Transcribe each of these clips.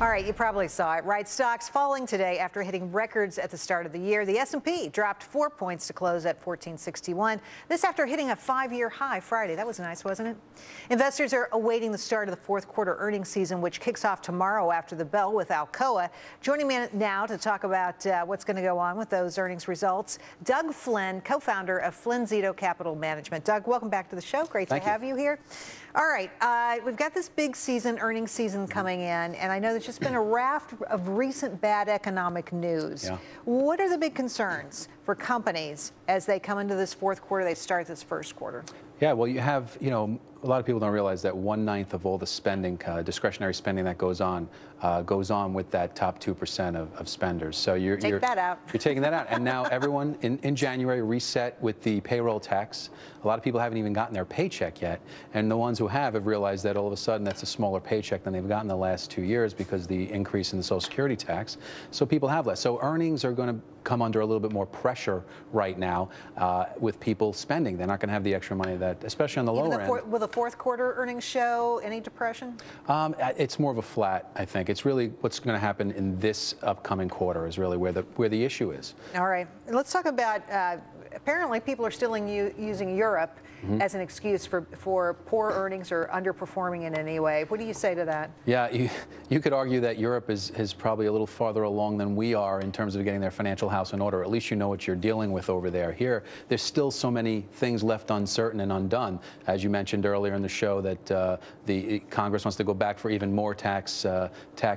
All right, you probably saw it, right? Stocks falling today after hitting records at the start of the year. The S&P dropped 4 points to close at 1461. This after hitting a 5-year high Friday. That was nice, wasn't it? Investors are awaiting the start of the fourth quarter earnings season, which kicks off tomorrow after the bell with Alcoa. Joining me now to talk about what's going to go on with those earnings results, Doug Flynn, co-founder of Flynn Zito Capital Management. Doug, welcome back to the show. Great to have you here. All right, we've got this big season, earnings season coming in, and I know there's just been a raft of recent bad economic news. Yeah. What are the big concerns for companies as they come into this fourth quarter, they start this first quarter? Yeah, well, you have, a lot of people don't realize that 1/9 of all the spending, discretionary spending that goes on with that top 2% of spenders. So you're taking that out. And now everyone in January reset with the payroll tax. A lot of people haven't even gotten their paycheck yet. And the ones who have realized that all of a sudden that's a smaller paycheck than they've gotten the last 2 years because of the increase in the Social Security tax. So people have less. So earnings are going to come under a little bit more pressure right now with people spending. They're not going to have the extra money that, especially on the lower end. Will the fourth quarter earnings show any depression? It's more of a flat, I think. It's really what's going to happen in this upcoming quarter is really where the issue is. All right. Let's talk about apparently people are still using Europe as an excuse for poor earnings or underperforming in any way. What do you say to that? Yeah, you could argue that Europe is probably a little farther along than we are in terms of getting their financial house in order. At least you know what you're dealing with over there. Here, there's still so many things left uncertain and undone. As you mentioned earlier in the show that the Congress wants to go back for even more tax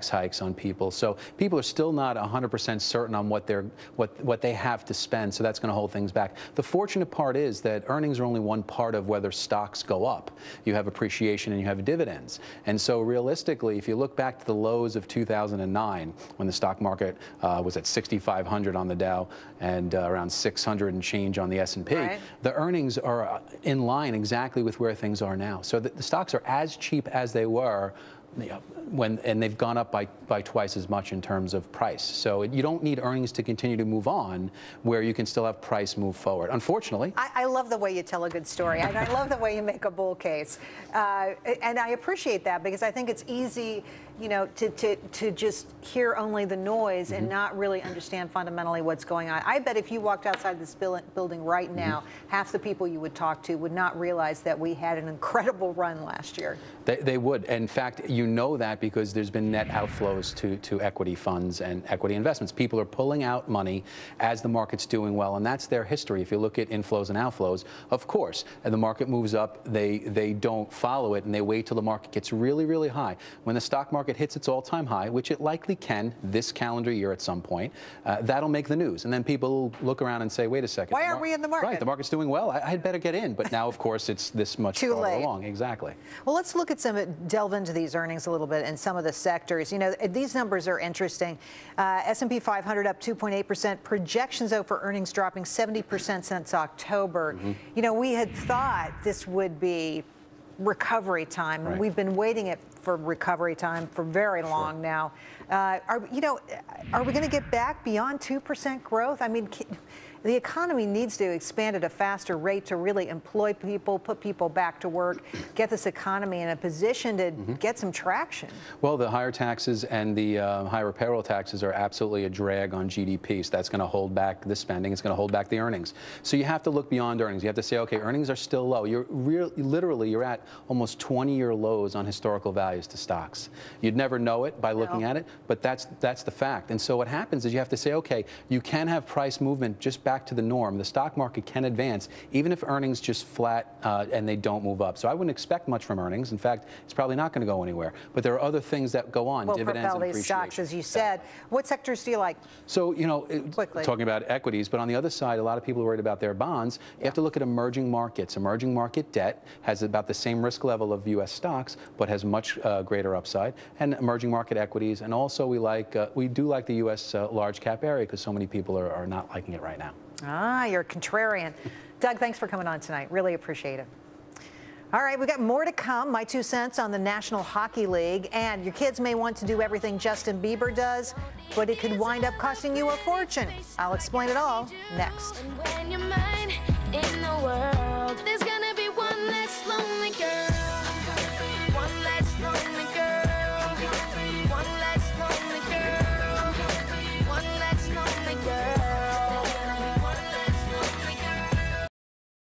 hikes on people. So people are still not 100% certain on what they have to spend. So that's going to hold things back. The fortunate part is that earnings are only one part of whether stocks go up. You have appreciation and you have dividends. And so realistically, if you look back to the lows of 2009, when the stock market was at 6,500 on the Dow and around 600 and change on the S&P, the earnings are in line exactly with where things are now. So the stocks are as cheap as they were and they've gone up by twice as much in terms of price. So you don't need earnings to continue to move on where you can still have price move forward. Unfortunately. I love the way you tell a good story. And I love the way you make a bull case. And I appreciate that because I think it's easy, to just hear only the noise and not really understand fundamentally what's going on. I bet if you walked outside this building right now, half the people you would talk to would not realize that we had an incredible run last year. They would. In fact, you know that because there's been net outflows to equity funds and equity investments. People are pulling out money as the market's doing well, and that's their history. If you look at inflows and outflows, of course, and the market moves up, they don't follow it, and they wait till the market gets really, really high. When the stock market hits its all-time high, which it likely can this calendar year at some point, that'll make the news. And then people look around and say, wait a second. Why aren't we in the market? Right, the market's doing well. I'd better get in. But now, of course, it's this much Too farther late. along. Exactly. Well, let's look at delve into these earnings a little bit and some of the sectors. These numbers are interesting. S&P 500 up 2.8%. Projections, though, for earnings dropping 70% since October. We had thought this would be recovery time, and we've been waiting for recovery time for very long now. Are we going to get back beyond 2% growth? I mean, the economy needs to expand at a faster rate to really employ people, put people back to work, get this economy in a position to get some traction. Well, the higher taxes and the higher payroll taxes are absolutely a drag on GDP. So that's going to hold back the spending. It's going to hold back the earnings. So you have to look beyond earnings. You have to say, okay, earnings are still low. Literally, you're at almost 20-year lows on historical values to stocks. You'd never know it by looking at it, but that's the fact. And so what happens is you have to say, okay, you can have price movement just back to the norm. The stock market can advance even if earnings just flat and they don't move up. So I wouldn't expect much from earnings. In fact, it's probably not going to go anywhere. But there are other things that go on, dividends and appreciation. Stocks, as you said. What sectors do you like? So, talking about equities, but on the other side, a lot of people are worried about their bonds. You have to look at emerging markets. Emerging market debt has about the same risk level of U.S. stocks, but has much greater upside. And emerging market equities. And also we do like the U.S. Large cap area because so many people are not liking it right now. Ah, you're contrarian. Doug, thanks for coming on tonight. Really appreciate it. All right, we got more to come. My 2 cents on the National Hockey League. And your kids may want to do everything Justin Bieber does, but it could wind up costing you a fortune. I'll explain it all next.